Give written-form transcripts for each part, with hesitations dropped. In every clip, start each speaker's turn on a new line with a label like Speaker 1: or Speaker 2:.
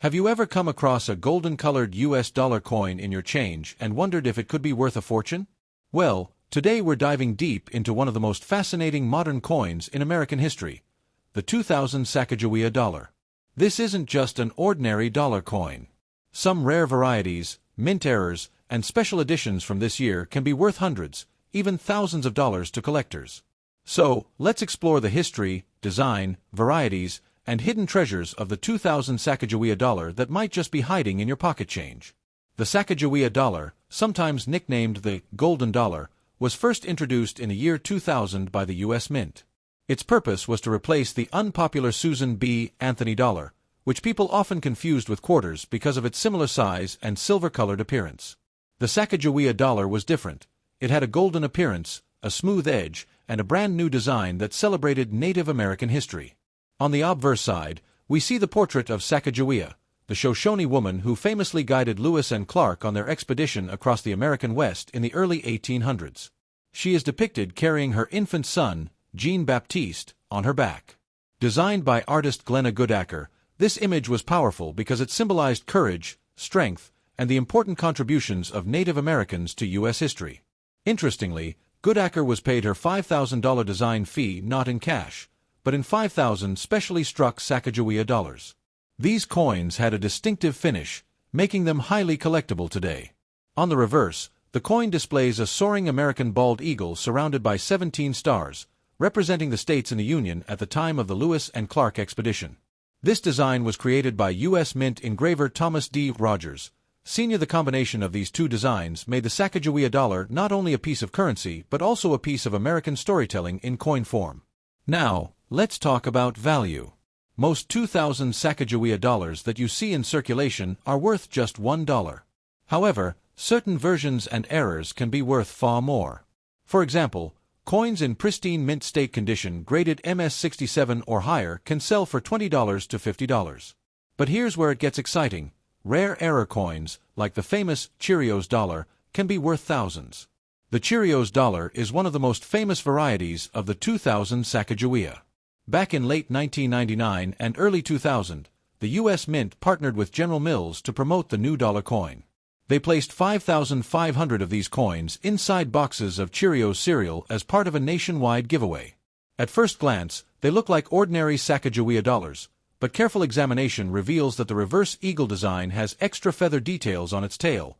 Speaker 1: Have you ever come across a golden-colored US dollar coin in your change and wondered if it could be worth a fortune? Well, today we're diving deep into one of the most fascinating modern coins in American history, the 2000 Sacagawea dollar. This isn't just an ordinary dollar coin. Some rare varieties, mint errors, and special editions from this year can be worth hundreds, even thousands of dollars to collectors. So, let's explore the history, design, varieties, and hidden treasures of the 2000 Sacagawea dollar that might just be hiding in your pocket change. The Sacagawea dollar, sometimes nicknamed the Golden Dollar, was first introduced in the year 2000 by the U.S. Mint. Its purpose was to replace the unpopular Susan B. Anthony dollar, which people often confused with quarters because of its similar size and silver-colored appearance. The Sacagawea dollar was different. It had a golden appearance, a smooth edge, and a brand-new design that celebrated Native American history. On the obverse side, we see the portrait of Sacagawea, the Shoshone woman who famously guided Lewis and Clark on their expedition across the American West in the early 1800s. She is depicted carrying her infant son, Jean-Baptiste, on her back. Designed by artist Glenna Goodacker, this image was powerful because it symbolized courage, strength, and the important contributions of Native Americans to U.S. history. Interestingly, Goodacker was paid her $5,000 design fee not in cash, but in 5,000 specially struck Sacagawea dollars. These coins had a distinctive finish, making them highly collectible today. On the reverse, the coin displays a soaring American bald eagle surrounded by 17 stars, representing the states in the Union at the time of the Lewis and Clark expedition. This design was created by U.S. Mint engraver Thomas D. Rogers. Senior. The combination of these two designs made the Sacagawea dollar not only a piece of currency but also a piece of American storytelling in coin form. Now, let's talk about value. Most 2000 Sacagawea dollars that you see in circulation are worth just $1. However, certain versions and errors can be worth far more. For example, coins in pristine mint state condition graded MS67 or higher can sell for $20 to $50. But here's where it gets exciting. Rare error coins, like the famous Cheerios Dollar, can be worth thousands. The Cheerios Dollar is one of the most famous varieties of the 2000 Sacagawea. Back in late 1999 and early 2000, the U.S. Mint partnered with General Mills to promote the new dollar coin. They placed 5,500 of these coins inside boxes of Cheerios cereal as part of a nationwide giveaway. At first glance, they look like ordinary Sacagawea dollars, but careful examination reveals that the reverse eagle design has extra feather details on its tail,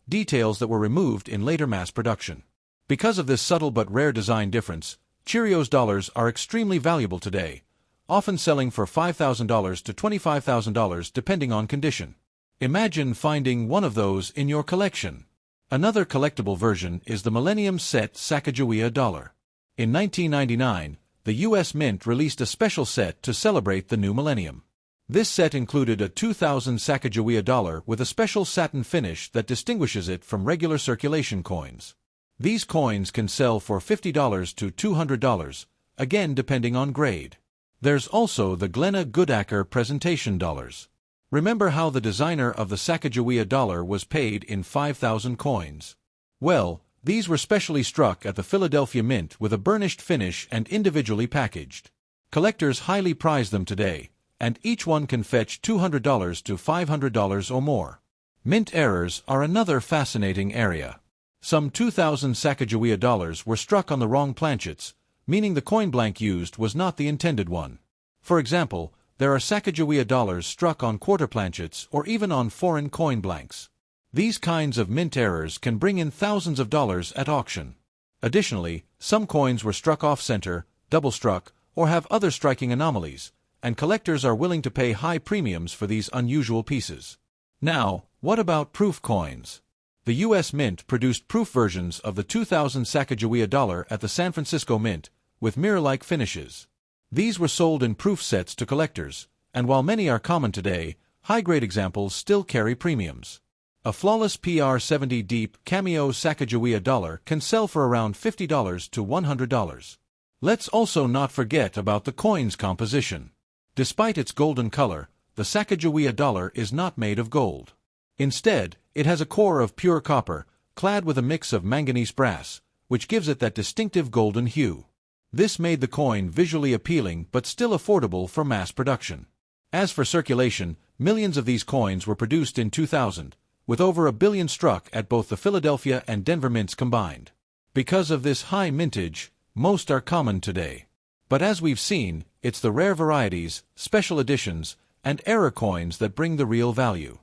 Speaker 1: details that were removed in later mass production. Because of this subtle but rare design difference, Cheerios dollars are extremely valuable today, often selling for $5,000 to $25,000 depending on condition. Imagine finding one of those in your collection. Another collectible version is the Millennium Set Sacagawea dollar. In 1999, the U.S. Mint released a special set to celebrate the new millennium. This set included a 2000 Sacagawea dollar with a special satin finish that distinguishes it from regular circulation coins. These coins can sell for $50 to $200, again depending on grade. There's also the Glenna Goodacker presentation dollars. Remember how the designer of the Sacagawea dollar was paid in 5,000 coins? Well, these were specially struck at the Philadelphia Mint with a burnished finish and individually packaged. Collectors highly prize them today, and each one can fetch $200 to $500 or more. Mint errors are another fascinating area. Some 2000 Sacagawea dollars were struck on the wrong planchets, meaning the coin blank used was not the intended one. For example, there are Sacagawea dollars struck on quarter planchets or even on foreign coin blanks. These kinds of mint errors can bring in thousands of dollars at auction. Additionally, some coins were struck off-center, double-struck, or have other striking anomalies, and collectors are willing to pay high premiums for these unusual pieces. Now, what about proof coins? The U.S. Mint produced proof versions of the 2000 Sacagawea dollar at the San Francisco Mint, with mirror-like finishes. These were sold in proof sets to collectors, and while many are common today, high-grade examples still carry premiums. A flawless PR70 deep cameo Sacagawea dollar can sell for around $50 to $100. Let's also not forget about the coin's composition. Despite its golden color, the Sacagawea dollar is not made of gold. Instead, it has a core of pure copper, clad with a mix of manganese brass, which gives it that distinctive golden hue. This made the coin visually appealing but still affordable for mass production. As for circulation, Millions of these coins were produced in 2000, with over 1 billion struck at both the Philadelphia and Denver mints combined. Because of this high mintage, most are common today. But as we've seen, it's the rare varieties, special editions, and error coins that bring the real value.